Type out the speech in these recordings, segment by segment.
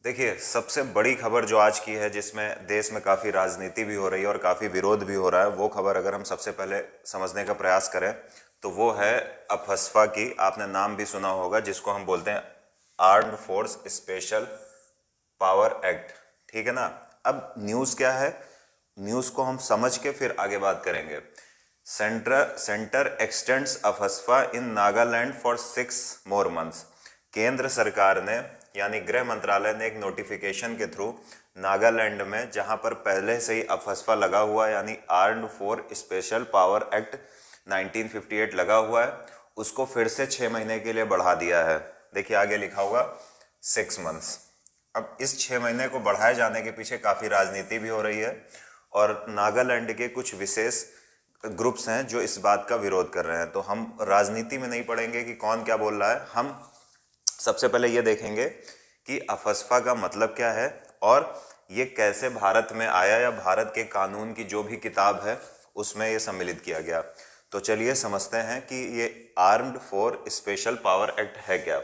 देखिए, सबसे बड़ी खबर जो आज की है, जिसमें देश में काफ़ी राजनीति भी हो रही है और काफ़ी विरोध भी हो रहा है, वो खबर अगर हम सबसे पहले समझने का प्रयास करें तो वो है अफस्पा की। आपने नाम भी सुना होगा, जिसको हम बोलते हैं armed force special power act. ठीक है ना। अब न्यूज़ क्या है, न्यूज़ को हम समझ के फिर आगे बात करेंगे। Centre x tends AFSPA in Nagaland for 6 more months. केंद्र सरकार ने यानी गृह मंत्रालय ने एक नोटिफिकेशन के थ्रू नागालैंड में, जहां पर पहले से ही अफस्पा लगा हुआ है यानी armed force special power act 1958 लगा हुआ है, उसको फिर से 6 महीने के लिए बढ़ा दिया है। देखिए आगे लिखा होगा 6 मंथ्स। अब इस 6 महीने को बढ़ाए जाने के पीछे काफ़ी राजनीति भी हो रही है और नागालैंड के कुछ विशेष ग्रुप्स हैं जो इस बात का विरोध कर रहे हैं। तो हम राजनीति में नहीं पड़ेंगे कि कौन क्या बोल रहा है, हम सबसे पहले ये देखेंगे कि अफस्पा का मतलब क्या है और ये कैसे भारत में आया या भारत के कानून की जो भी किताब है उसमें ये सम्मिलित किया गया। तो चलिए समझते हैं कि ये armed force special power act है क्या।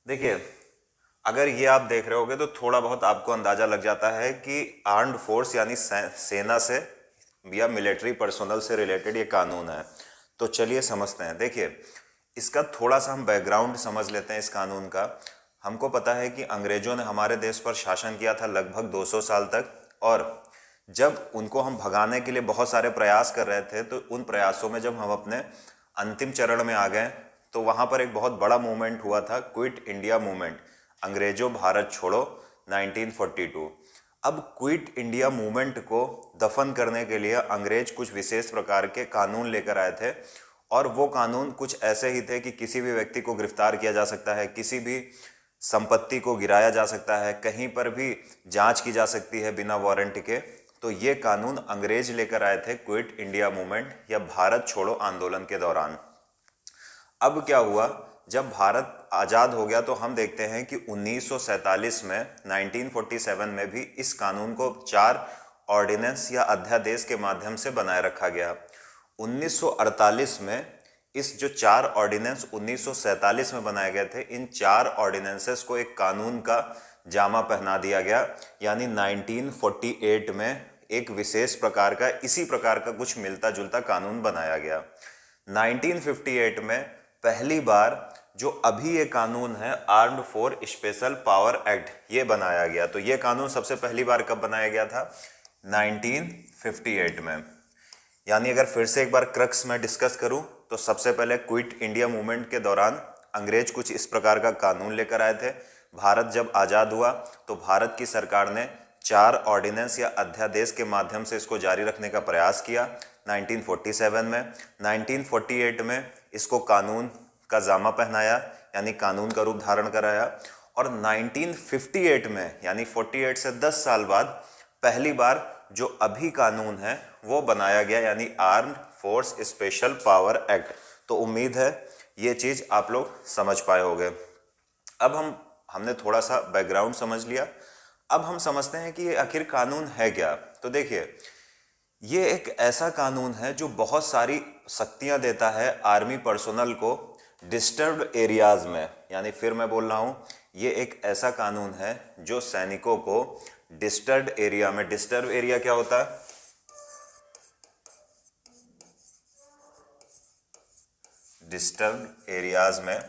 देखिए, अगर ये आप देख रहे होगे तो थोड़ा बहुत आपको अंदाजा लग जाता है कि आर्म्ड फोर्स यानी सेना से या मिलिट्री पर्सोनल से रिलेटेड ये कानून है। तो चलिए समझते हैं। देखिए, इसका थोड़ा सा हम बैकग्राउंड समझ लेते हैं इस कानून का। हमको पता है कि अंग्रेजों ने हमारे देश पर शासन किया था लगभग 200 साल तक, और जब उनको हम भगाने के लिए बहुत सारे प्रयास कर रहे थे, तो उन प्रयासों में जब हम अपने अंतिम चरण में आ गए तो वहाँ पर एक बहुत बड़ा मूवमेंट हुआ था, क्विट इंडिया मूवमेंट, अंग्रेजों भारत छोड़ो 1942। अब क्विट इंडिया मूवमेंट को दफन करने के लिए अंग्रेज कुछ विशेष प्रकार के कानून लेकर आए थे, और वो कानून कुछ ऐसे ही थे कि किसी भी व्यक्ति को गिरफ्तार किया जा सकता है, किसी भी संपत्ति को गिराया जा सकता है, कहीं पर भी जांच की जा सकती है बिना वारंट के। तो ये कानून अंग्रेज लेकर आए थे क्विट इंडिया मूवमेंट या भारत छोड़ो आंदोलन के दौरान। अब क्या हुआ, जब भारत आज़ाद हो गया तो हम देखते हैं कि 1947 में 1947 में भी इस कानून को 4 ऑर्डिनेंस या अध्यादेश के माध्यम से बनाए रखा गया। 1948 में इस जो 4 ऑर्डिनेंस 1947 में बनाए गए थे, इन 4 ऑर्डिनेंसेस को एक कानून का जामा पहना दिया गया, यानी 1948 में एक विशेष प्रकार का, इसी प्रकार का कुछ मिलता जुलता कानून बनाया गया। 1958 में पहली बार जो अभी ये कानून है armed force special power act, ये बनाया गया। तो ये कानून सबसे पहली बार कब बनाया गया था? 1958 में। यानी अगर फिर से एक बार क्रक्स में डिस्कस करूं तो सबसे पहले क्विट इंडिया मूवमेंट के दौरान अंग्रेज कुछ इस प्रकार का कानून लेकर आए थे। भारत जब आज़ाद हुआ तो भारत की सरकार ने 4 ऑर्डिनेंस या अध्यादेश के माध्यम से इसको जारी रखने का प्रयास किया 1947 में। 1948 में इसको कानून का जामा पहनाया, यानी कानून का रूप धारण कराया, और 1958 में यानी 48 से 10 साल बाद पहली बार जो अभी कानून है वो बनाया गया, यानी armed force special power act. तो उम्मीद है ये चीज़ आप लोग समझ पाए होंगे। अब हमने थोड़ा सा बैकग्राउंड समझ लिया, अब हम समझते हैं कि ये आखिर कानून है क्या। तो देखिए, ये एक ऐसा कानून है जो बहुत सारी शक्तियां देता है आर्मी पर्सोनल को डिस्टर्ब्ड एरियाज में। यानी फिर मैं बोल रहा हूँ, ये एक ऐसा कानून है जो सैनिकों को डिस्टर्ब्ड एरिया में, डिस्टर्ब एरिया क्या होता है? डिस्टर्ब्ड एरियाज में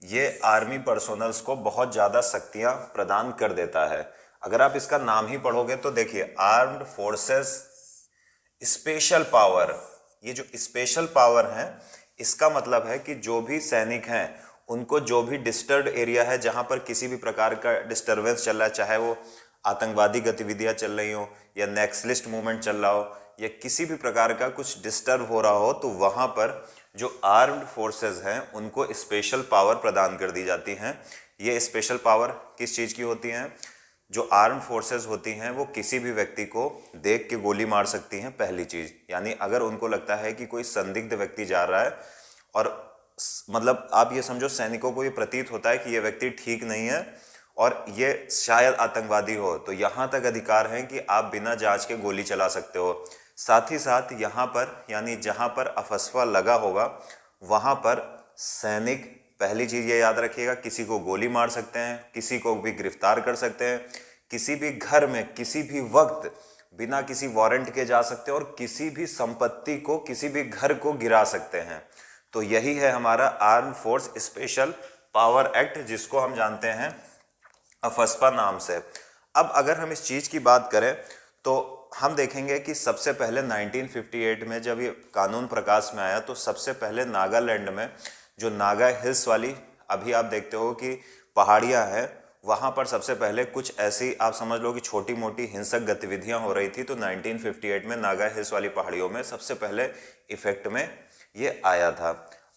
ये आर्मी पर्सोनल्स को बहुत ज़्यादा शक्तियां प्रदान कर देता है। अगर आप इसका नाम ही पढ़ोगे तो देखिए, आर्म्ड फोर्सेस स्पेशल पावर, ये जो स्पेशल पावर है इसका मतलब है कि जो भी सैनिक हैं उनको जो भी डिस्टर्ब्ड एरिया है, जहां पर किसी भी प्रकार का डिस्टर्बेंस चल रहा है, चाहे वो आतंकवादी गतिविधियां चल रही हो या नेक्सलिस्ट मूवमेंट चल रहा हो या किसी भी प्रकार का कुछ डिस्टर्ब हो रहा हो, तो वहां पर जो आर्म्ड फोर्सेस हैं उनको स्पेशल पावर प्रदान कर दी जाती हैं। ये स्पेशल पावर किस चीज़ की होती हैं? जो आर्म्ड फोर्सेस होती हैं वो किसी भी व्यक्ति को देख के गोली मार सकती हैं, पहली चीज़। यानी अगर उनको लगता है कि कोई संदिग्ध व्यक्ति जा रहा है और मतलब आप ये समझो सैनिकों को ये प्रतीत होता है कि ये व्यक्ति ठीक नहीं है और ये शायद आतंकवादी हो, तो यहाँ तक अधिकार है कि आप बिना जांच के गोली चला सकते हो। साथ ही साथ यहाँ पर यानी जहाँ पर अफस्पा लगा होगा वहाँ पर सैनिक पहली चीज ये याद रखिएगा, किसी को गोली मार सकते हैं, किसी को भी गिरफ्तार कर सकते हैं, किसी भी घर में किसी भी वक्त बिना किसी वारंट के जा सकते हैं और किसी भी संपत्ति को, किसी भी घर को गिरा सकते हैं। तो यही है हमारा arm force special power act, जिसको हम जानते हैं अफस्पा नाम से। अब अगर हम इस चीज की बात करें तो हम देखेंगे कि सबसे पहले 1958 में जब ये कानून प्रकाश में आया तो सबसे पहले नागालैंड में जो नागा हिल्स वाली, अभी आप देखते हो कि पहाड़ियां हैं, वहां पर सबसे पहले कुछ ऐसी आप समझ लो कि छोटी मोटी हिंसक गतिविधियां हो रही थी। तो 1958 में नागा हिल्स वाली पहाड़ियों में सबसे पहले इफेक्ट में ये आया था।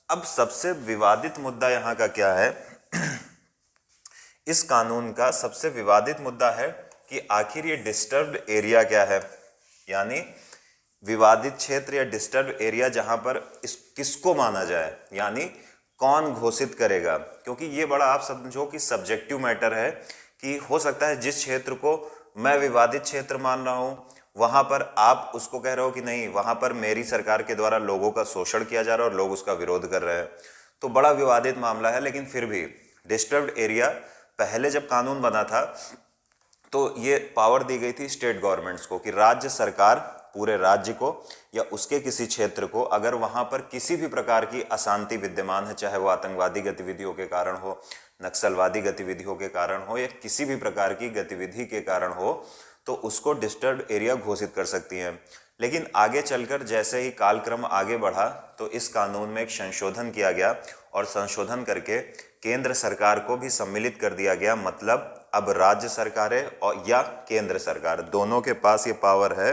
अब सबसे विवादित मुद्दा यहाँ का क्या है? इस कानून का सबसे विवादित मुद्दा है कि आखिर ये डिस्टर्ब्ड एरिया क्या है, यानी विवादित क्षेत्र या डिस्टर्ब एरिया जहां पर इस किसको माना जाए, यानी कौन घोषित करेगा। क्योंकि ये बड़ा आप समझो कि सब्जेक्टिव मैटर है कि हो सकता है जिस क्षेत्र को मैं विवादित क्षेत्र मान रहा हूं वहां पर आप उसको कह रहे हो कि नहीं, वहां पर मेरी सरकार के द्वारा लोगों का शोषण किया जा रहा है और लोग उसका विरोध कर रहे हैं। तो बड़ा विवादित मामला है। लेकिन फिर भी डिस्टर्ब्ड एरिया पहले जब कानून बना था तो ये पावर दी गई थी स्टेट गवर्नमेंट्स को कि राज्य सरकार पूरे राज्य को या उसके किसी क्षेत्र को अगर वहां पर किसी भी प्रकार की अशांति विद्यमान है, चाहे वो आतंकवादी गतिविधियों के कारण हो, नक्सलवादी गतिविधियों के कारण हो या किसी भी प्रकार की गतिविधि के कारण हो, तो उसको डिस्टर्ब्ड एरिया घोषित कर सकती हैं। लेकिन आगे चलकर जैसे ही कालक्रम आगे बढ़ा तो इस कानून में एक संशोधन किया गया और संशोधन करके केंद्र सरकार को भी सम्मिलित कर दिया गया। मतलब अब राज्य सरकारें और या केंद्र सरकार दोनों के पास ये पावर है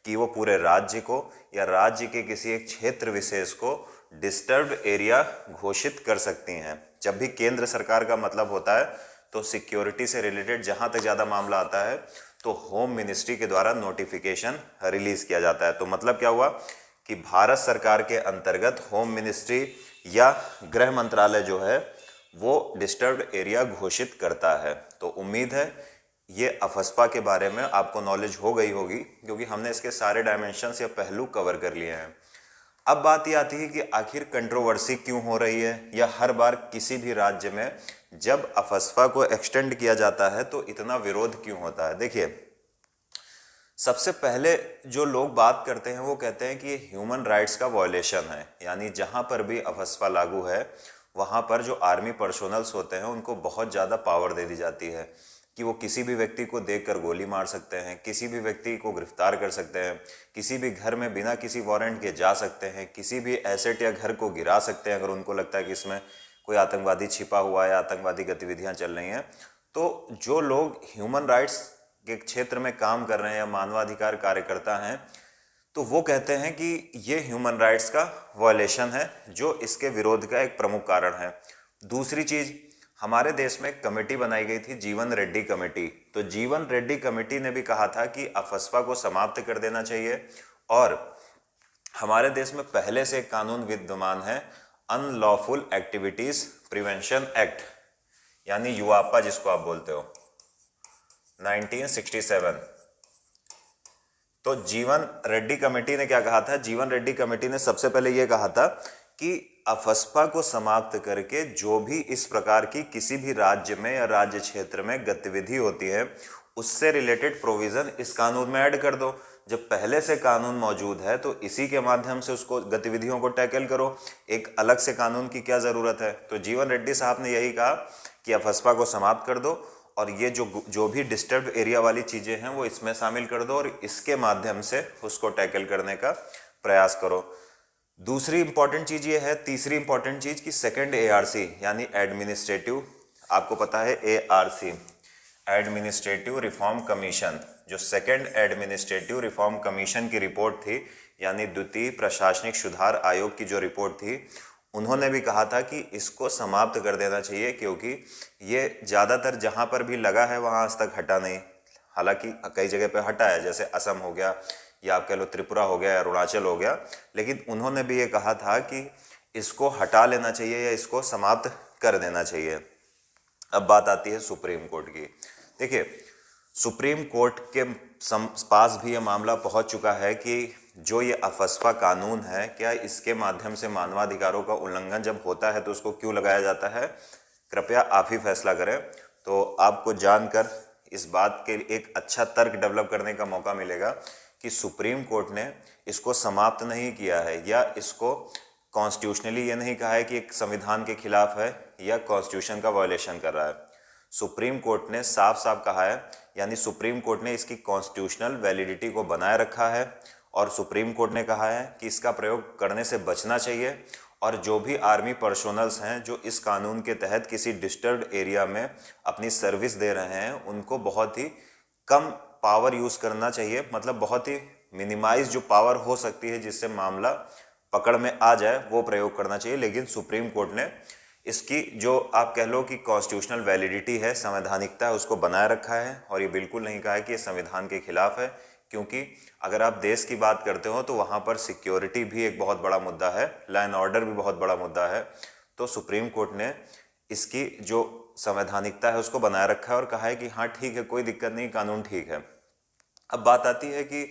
कि वो पूरे राज्य को या राज्य के किसी एक क्षेत्र विशेष को डिस्टर्ब्ड एरिया घोषित कर सकती हैं। जब भी केंद्र सरकार का मतलब होता है तो सिक्योरिटी से रिलेटेड जहां तक ज़्यादा मामला आता है तो होम मिनिस्ट्री के द्वारा नोटिफिकेशन रिलीज किया जाता है। तो मतलब क्या हुआ कि भारत सरकार के अंतर्गत होम मिनिस्ट्री या गृह मंत्रालय जो है वो डिस्टर्ब्ड एरिया घोषित करता है। तो उम्मीद है ये अफस्पा के बारे में आपको नॉलेज हो गई होगी, क्योंकि हमने इसके सारे डायमेंशंस या पहलू कवर कर लिए हैं। अब बात ये आती है कि आखिर कंट्रोवर्सी क्यों हो रही है, या हर बार किसी भी राज्य में जब अफस्पा को एक्सटेंड किया जाता है तो इतना विरोध क्यों होता है। देखिए, सबसे पहले जो लोग बात करते हैं वो कहते हैं कि ये ह्यूमन राइट्स का वॉयलेशन है, यानी जहां पर भी अफस्पा लागू है वहां पर जो आर्मी पर्सोनल्स होते हैं उनको बहुत ज़्यादा पावर दे दी जाती है कि वो किसी भी व्यक्ति को देखकर गोली मार सकते हैं, किसी भी व्यक्ति को गिरफ्तार कर सकते हैं, किसी भी घर में बिना किसी वारंट के जा सकते हैं, किसी भी एसेट या घर को गिरा सकते हैं अगर उनको लगता है कि इसमें कोई आतंकवादी छिपा हुआ है, आतंकवादी गतिविधियां चल रही हैं। तो जो लोग ह्यूमन राइट्स के क्षेत्र में काम कर रहे हैं या मानवाधिकार कार्यकर्ता हैं तो वो कहते हैं कि ये ह्यूमन राइट्स का वायलेशन है, जो इसके विरोध का एक प्रमुख कारण है। दूसरी चीज, हमारे देश में एक कमेटी बनाई गई थी, जीवन रेड्डी कमेटी। तो जीवन रेड्डी कमेटी ने भी कहा था कि अफस्पा को समाप्त कर देना चाहिए। और हमारे देश में पहले से एक कानून विद्यमान है, अनलॉफुल एक्टिविटीज प्रिवेंशन एक्ट, यानी युवापा जिसको आप बोलते हो, 1967। तो जीवन रेड्डी कमेटी ने क्या कहा था? जीवन रेड्डी कमेटी ने सबसे पहले यह कहा था कि अफस्पा को समाप्त करके जो भी इस प्रकार की किसी भी राज्य में या राज्य क्षेत्र में गतिविधि होती है उससे रिलेटेड प्रोविजन इस कानून में ऐड कर दो। जब पहले से कानून मौजूद है तो इसी के माध्यम से उसको गतिविधियों को टैकल करो, एक अलग से कानून की क्या जरूरत है। तो जीवन रेड्डी साहब ने यही कहा कि अफस्पा को समाप्त कर दो और ये जो भी डिस्टर्ब एरिया वाली चीजें हैं वो इसमें शामिल कर दो और इसके माध्यम से उसको टैकल करने का प्रयास करो। दूसरी इंपॉर्टेंट चीज ये है, तीसरी इंपॉर्टेंट चीज कि सेकंड एआरसी यानी एडमिनिस्ट्रेटिव, आपको पता है एआरसी एडमिनिस्ट्रेटिव रिफॉर्म कमीशन, जो सेकंड एडमिनिस्ट्रेटिव रिफॉर्म कमीशन की रिपोर्ट थी, यानी द्वितीय प्रशासनिक सुधार आयोग की जो रिपोर्ट थी, उन्होंने भी कहा था कि इसको समाप्त कर देना चाहिए, क्योंकि ये ज़्यादातर जहाँ पर भी लगा है वहाँ आज तक हटा नहीं। हालांकि कई जगह पे हटा है, जैसे असम हो गया या आप कह लो त्रिपुरा हो गया या अरुणाचल हो गया, लेकिन उन्होंने भी ये कहा था कि इसको हटा लेना चाहिए या इसको समाप्त कर देना चाहिए। अब बात आती है सुप्रीम कोर्ट की। देखिए, सुप्रीम कोर्ट के पास भी ये मामला पहुंच चुका है कि जो ये अफस्पा कानून है, क्या इसके माध्यम से मानवाधिकारों का उल्लंघन जब होता है तो उसको क्यों लगाया जाता है? कृपया आप ही फैसला करें। तो आपको जानकर इस बात के एक अच्छा तर्क डेवलप करने का मौका मिलेगा कि सुप्रीम कोर्ट ने इसको समाप्त नहीं किया है या इसको कॉन्स्टिट्यूशनली ये नहीं कहा है कि एक संविधान के खिलाफ है या कॉन्स्टिट्यूशन का वायलेशन कर रहा है। सुप्रीम कोर्ट ने साफ साफ कहा है, यानी सुप्रीम कोर्ट ने इसकी कॉन्स्टिट्यूशनल वैलिडिटी को बनाए रखा है और सुप्रीम कोर्ट ने कहा है कि इसका प्रयोग करने से बचना चाहिए और जो भी आर्मी पर्सोनल्स हैं जो इस कानून के तहत किसी डिस्टर्ब्ड एरिया में अपनी सर्विस दे रहे हैं, उनको बहुत ही कम पावर यूज़ करना चाहिए, मतलब बहुत ही मिनिमाइज जो पावर हो सकती है जिससे मामला पकड़ में आ जाए वो प्रयोग करना चाहिए। लेकिन सुप्रीम कोर्ट ने इसकी जो आप कह लो कि कॉन्स्टिट्यूशनल वैलिडिटी है, संवैधानिकता है, उसको बनाए रखा है और ये बिल्कुल नहीं कहा है कि ये संविधान के खिलाफ है, क्योंकि अगर आप देश की बात करते हो तो वहाँ पर सिक्योरिटी भी एक बहुत बड़ा मुद्दा है, लॉ एंड ऑर्डर भी बहुत बड़ा मुद्दा है। तो सुप्रीम कोर्ट ने इसकी जो संवैधानिकता है उसको बनाए रखा है और कहा है कि हाँ ठीक है, कोई दिक्कत नहीं, कानून ठीक है। अब बात आती है कि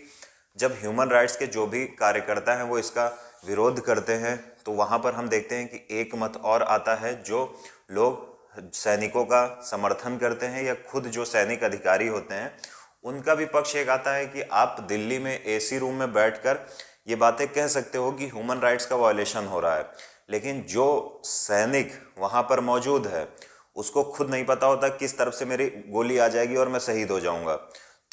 जब ह्यूमन राइट्स के जो भी कार्यकर्ता हैं वो इसका विरोध करते हैं तो वहाँ पर हम देखते हैं कि एक मत और आता है, जो लोग सैनिकों का समर्थन करते हैं या खुद जो सैनिक अधिकारी होते हैं उनका भी पक्ष एक आता है कि आप दिल्ली में एसी रूम में बैठकर ये बातें कह सकते हो कि ह्यूमन राइट्स का वायलेशन हो रहा है, लेकिन जो सैनिक वहाँ पर मौजूद है उसको खुद नहीं पता होता किस तरफ से मेरी गोली आ जाएगी और मैं शहीद हो जाऊंगा।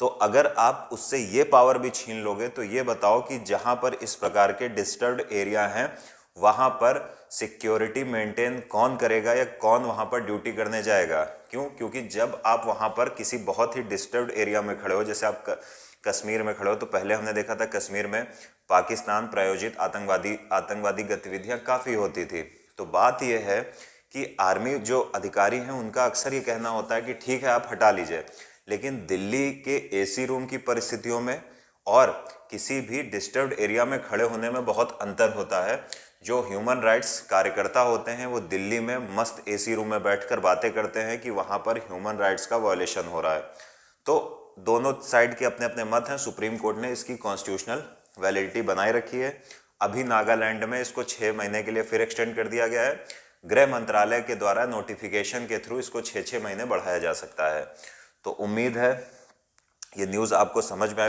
तो अगर आप उससे ये पावर भी छीन लोगे तो ये बताओ कि जहाँ पर इस प्रकार के डिस्टर्ब्ड एरिया हैं वहाँ पर सिक्योरिटी मेंटेन कौन करेगा या कौन वहाँ पर ड्यूटी करने जाएगा? क्यों? क्योंकि जब आप वहाँ पर किसी बहुत ही डिस्टर्ब्ड एरिया में खड़े हो, जैसे आप कश्मीर में खड़े हो, तो पहले हमने देखा था कश्मीर में पाकिस्तान प्रायोजित आतंकवादी गतिविधियाँ काफ़ी होती थी। तो बात यह है कि आर्मी जो अधिकारी हैं उनका अक्सर ये कहना होता है कि ठीक है आप हटा लीजिए, लेकिन दिल्ली के एसी रूम की परिस्थितियों में और किसी भी डिस्टर्ब्ड एरिया में खड़े होने में बहुत अंतर होता है। जो ह्यूमन राइट्स कार्यकर्ता होते हैं वो दिल्ली में मस्त एसी रूम में बैठकर बातें करते हैं कि वहाँ पर ह्यूमन राइट्स का वायलेशन हो रहा है। तो दोनों साइड के अपने अपने मत हैं। सुप्रीम कोर्ट ने इसकी कॉन्स्टिट्यूशनल वैलिडिटी बनाए रखी है। अभी नागालैंड में इसको 6 महीने के लिए फिर एक्सटेंड कर दिया गया है। गृह मंत्रालय के द्वारा नोटिफिकेशन के थ्रू इसको 6-6 महीने बढ़ाया जा सकता है। तो उम्मीद है ये न्यूज़ आपको समझ में